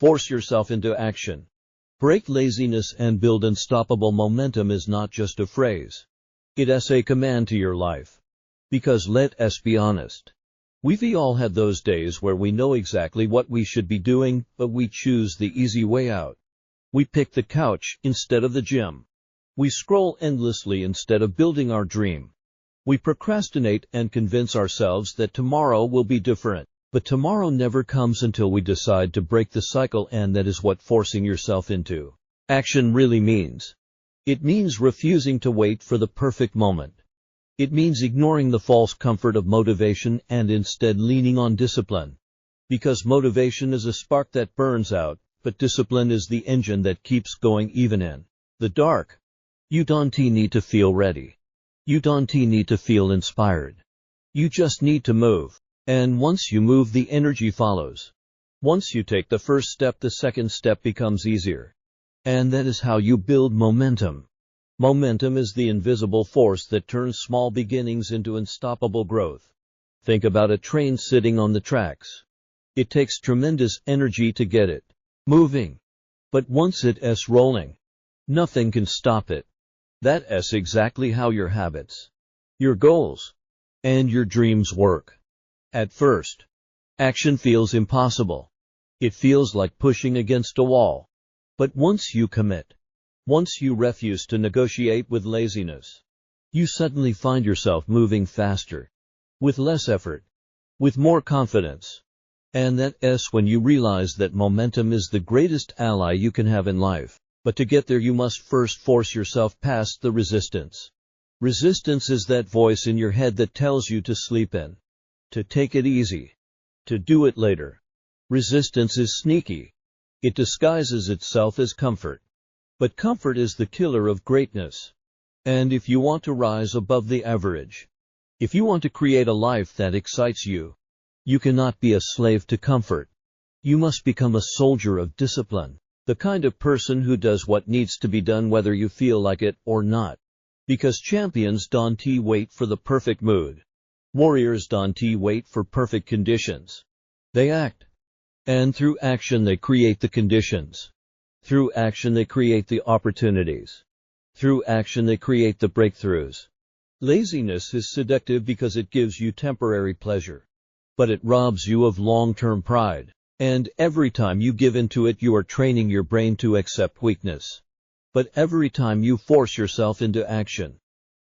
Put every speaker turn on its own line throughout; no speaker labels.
Force yourself into action. Break laziness and build unstoppable momentum is not just a phrase. It is a command to your life. Because let us be honest. We've all had those days where we know exactly what we should be doing, but we choose the easy way out. We pick the couch instead of the gym. We scroll endlessly instead of building our dream. We procrastinate and convince ourselves that tomorrow will be different. But tomorrow never comes until we decide to break the cycle, and that is what forcing yourself into action really means. It means refusing to wait for the perfect moment. It means ignoring the false comfort of motivation and instead leaning on discipline. Because motivation is a spark that burns out, but discipline is the engine that keeps going even in the dark. You don't need to feel ready. You don't need to feel inspired. You just need to move. And once you move, the energy follows. Once you take the first step, the second step becomes easier. And that is how you build momentum. Momentum is the invisible force that turns small beginnings into unstoppable growth. Think about a train sitting on the tracks. It takes tremendous energy to get it moving. But once it is rolling, nothing can stop it. That is exactly how your habits, your goals, and your dreams work. At first, action feels impossible. It feels like pushing against a wall. But once you commit, once you refuse to negotiate with laziness, you suddenly find yourself moving faster, with less effort, with more confidence. And that is when you realize that momentum is the greatest ally you can have in life. But to get there, you must first force yourself past the resistance. Resistance is that voice in your head that tells you to sleep in, to take it easy, to do it later. Resistance is sneaky. It disguises itself as comfort. But comfort is the killer of greatness. And if you want to rise above the average, if you want to create a life that excites you, you cannot be a slave to comfort. You must become a soldier of discipline, the kind of person who does what needs to be done whether you feel like it or not. Because champions don't wait for the perfect mood. Warriors don't wait for perfect conditions. They act. And through action they create the conditions. Through action they create the opportunities. Through action they create the breakthroughs. Laziness is seductive because it gives you temporary pleasure. But it robs you of long-term pride. And every time you give in to it, you are training your brain to accept weakness. But every time you force yourself into action,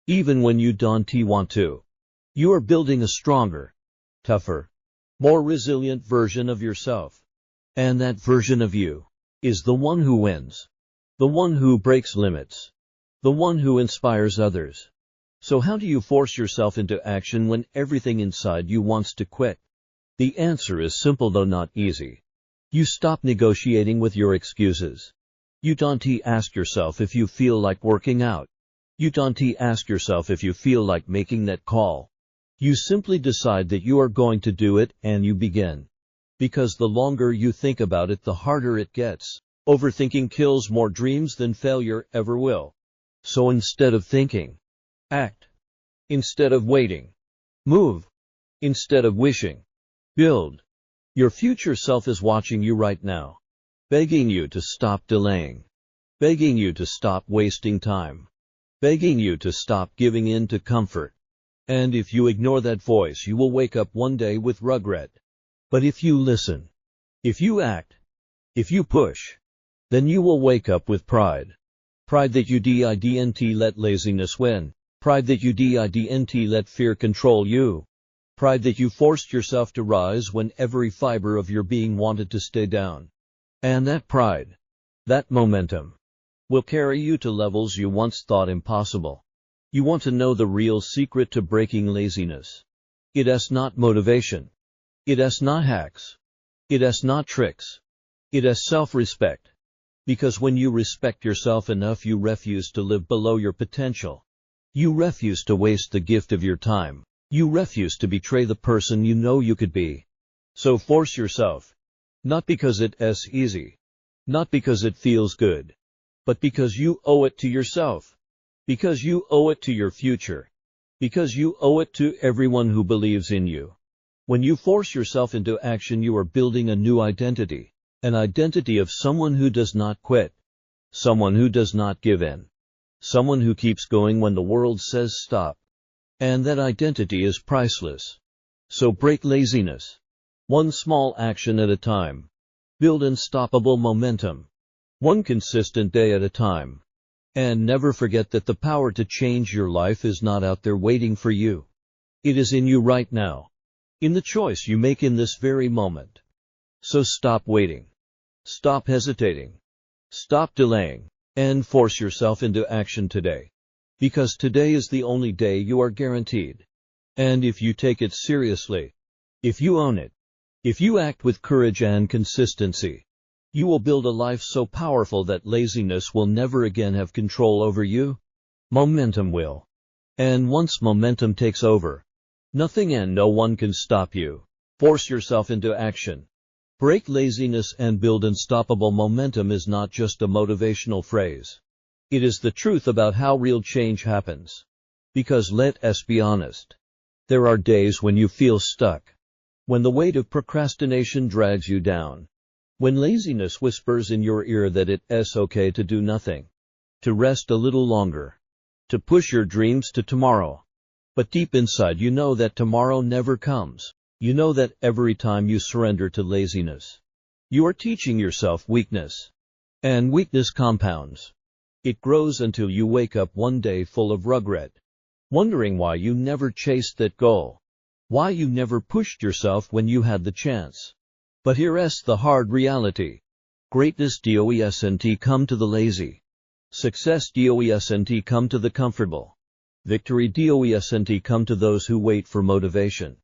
even when you don't want to, you are building a stronger, tougher, more resilient version of yourself. And that version of you is the one who wins, the one who breaks limits, the one who inspires others. So how do you force yourself into action when everything inside you wants to quit? The answer is simple though not easy. You stop negotiating with your excuses. You don't ask yourself if you feel like working out. You don't ask yourself if you feel like making that call. You simply decide that you are going to do it, and you begin. Because the longer you think about it, the harder it gets. Overthinking kills more dreams than failure ever will. So instead of thinking, act. Instead of waiting, move. Instead of wishing, build. Your future self is watching you right now, begging you to stop delaying, begging you to stop wasting time, begging you to stop giving in to comfort. And if you ignore that voice, you will wake up one day with regret. But if you listen, if you act, if you push, then you will wake up with pride. Pride that you didn't let laziness win. Pride that you didn't let fear control you. Pride that you forced yourself to rise when every fiber of your being wanted to stay down. And that pride, that momentum, will carry you to levels you once thought impossible. You want to know the real secret to breaking laziness? It is not motivation. It is not hacks. It is not tricks. It is self-respect. Because when you respect yourself enough, you refuse to live below your potential. You refuse to waste the gift of your time. You refuse to betray the person you know you could be. So force yourself. Not because it is easy. Not because it feels good. But because you owe it to yourself. Because you owe it to your future. Because you owe it to everyone who believes in you. When you force yourself into action, you are building a new identity. An identity of someone who does not quit. Someone who does not give in. Someone who keeps going when the world says stop. And that identity is priceless. So break laziness. One small action at a time. Build unstoppable momentum. One consistent day at a time. And never forget that the power to change your life is not out there waiting for you. It is in you right now. In the choice you make in this very moment. So stop waiting. Stop hesitating. Stop delaying. And force yourself into action today. Because today is the only day you are guaranteed. And if you take it seriously, if you own it, if you act with courage and consistency, you will build a life so powerful that laziness will never again have control over you. Momentum will. And once momentum takes over, nothing and no one can stop you. Force yourself into action. Break laziness and build unstoppable momentum is not just a motivational phrase. It is the truth about how real change happens. Because let us be honest. There are days when you feel stuck. When the weight of procrastination drags you down. When laziness whispers in your ear that it's okay to do nothing. To rest a little longer. To push your dreams to tomorrow. But deep inside you know that tomorrow never comes. You know that every time you surrender to laziness, you are teaching yourself weakness. And weakness compounds. It grows until you wake up one day full of regret, wondering why you never chased that goal, why you never pushed yourself when you had the chance. But here's the hard reality. Greatness doesn't come to the lazy. Success doesn't come to the comfortable. Victory doesn't come to those who wait for motivation.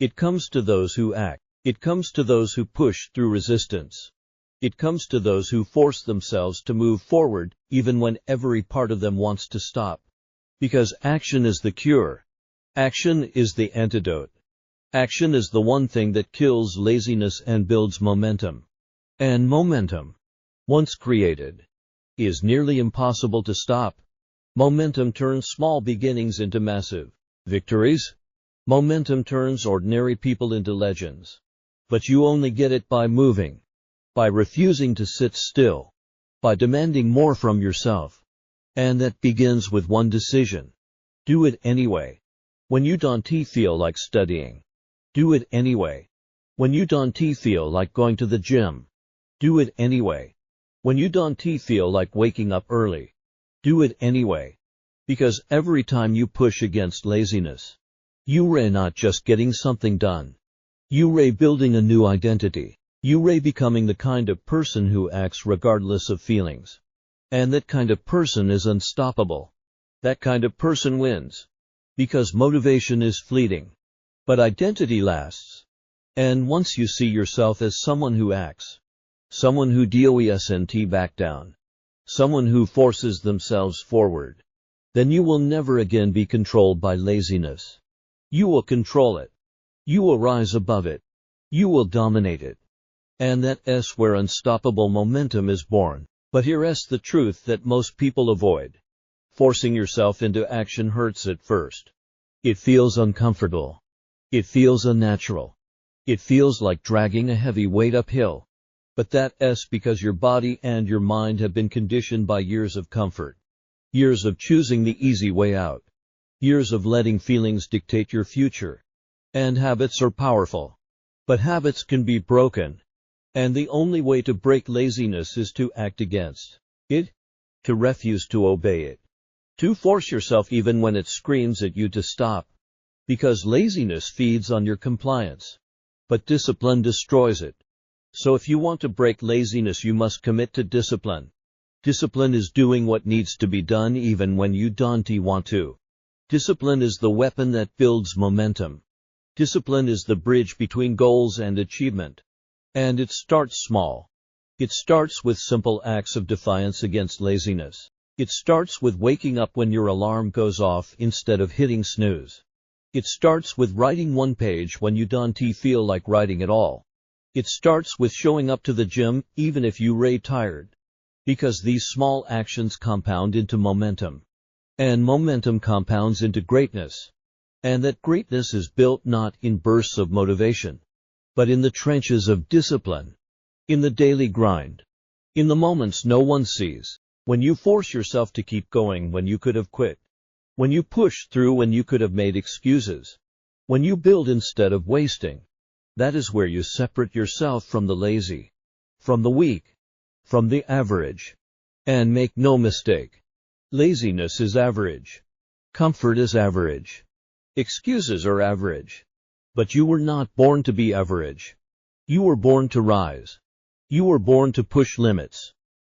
It comes to those who act. It comes to those who push through resistance. It comes to those who force themselves to move forward, even when every part of them wants to stop. Because action is the cure. Action is the antidote. Action is the one thing that kills laziness and builds momentum. And momentum, once created, is nearly impossible to stop. Momentum turns small beginnings into massive victories. Momentum turns ordinary people into legends. But you only get it by moving, by refusing to sit still, by demanding more from yourself. And that begins with one decision. Do it anyway. When you don't feel like studying, do it anyway. When you don't feel like going to the gym, do it anyway. When you don't feel like waking up early, do it anyway. Because every time you push against laziness, you're not just getting something done. You're building a new identity. You're becoming the kind of person who acts regardless of feelings. And that kind of person is unstoppable. That kind of person wins. Because motivation is fleeting. But identity lasts. And once you see yourself as someone who acts, someone who doesn't back down, someone who forces themselves forward, then you will never again be controlled by laziness. You will control it. You will rise above it. You will dominate it. And that's where unstoppable momentum is born. But here's the truth that most people avoid. Forcing yourself into action hurts at first. It feels uncomfortable. It feels unnatural. It feels like dragging a heavy weight uphill. But that's because your body and your mind have been conditioned by years of comfort. Years of choosing the easy way out. Years of letting feelings dictate your future. And habits are powerful. But habits can be broken. And the only way to break laziness is to act against it. To refuse to obey it. To force yourself even when it screams at you to stop. Because laziness feeds on your compliance. But discipline destroys it. So if you want to break laziness, you must commit to discipline. Discipline is doing what needs to be done even when you don't want to. Discipline is the weapon that builds momentum. Discipline is the bridge between goals and achievement. And it starts small. It starts with simple acts of defiance against laziness. It starts with waking up when your alarm goes off instead of hitting snooze. It starts with writing one page when you don't feel like writing at all. It starts with showing up to the gym even if you're tired. Because these small actions compound into momentum. And momentum compounds into greatness. And that greatness is built not in bursts of motivation, but in the trenches of discipline. In the daily grind. In the moments no one sees. When you force yourself to keep going when you could have quit. When you push through when you could have made excuses. When you build instead of wasting. That is where you separate yourself from the lazy, from the weak, from the average. And make no mistake, laziness is average. Comfort is average. Excuses are average. But you were not born to be average. You were born to rise. You were born to push limits.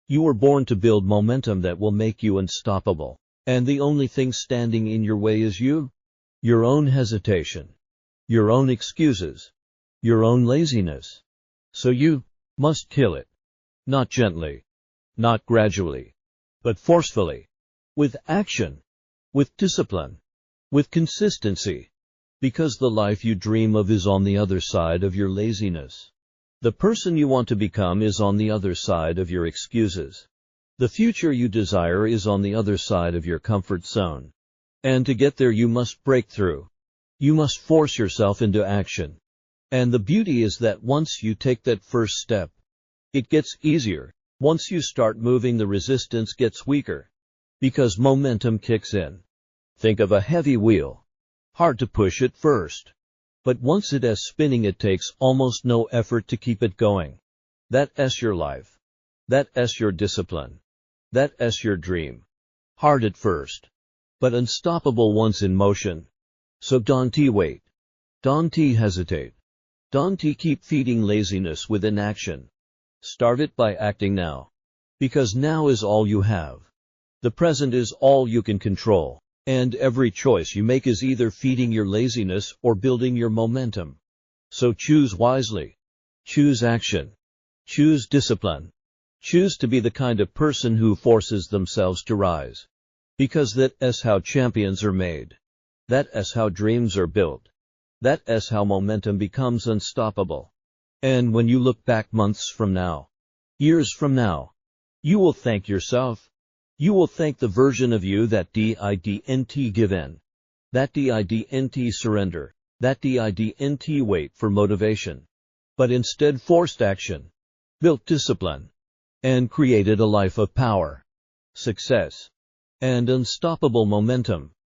You were born to build momentum that will make you unstoppable. And the only thing standing in your way is you. Your own hesitation. Your own excuses. Your own laziness. So you must kill it. Not gently. Not gradually. But forcefully. With action. With discipline. With consistency. Because the life you dream of is on the other side of your laziness. The person you want to become is on the other side of your excuses. The future you desire is on the other side of your comfort zone. And to get there you must break through. You must force yourself into action. And the beauty is that once you take that first step, it gets easier. Once you start moving, the resistance gets weaker. Because momentum kicks in. Think of a heavy wheel. Hard to push at first. But once it is spinning, it takes almost no effort to keep it going. That's your life. That's your discipline. That's your dream. Hard at first. But unstoppable once in motion. So don't wait. Don't hesitate. Don't keep feeding laziness with inaction. Start it by acting now. Because now is all you have. The present is all you can control. And every choice you make is either feeding your laziness or building your momentum. So choose wisely. Choose action. Choose discipline. Choose to be the kind of person who forces themselves to rise. Because that's how champions are made. That's how dreams are built. That's how momentum becomes unstoppable. And when you look back months from now, years from now, you will thank yourself. You will thank the version of you that didn't give in. That didn't surrender. That didn't wait for motivation. But instead forced action. Built discipline. And created a life of power, success, and unstoppable momentum.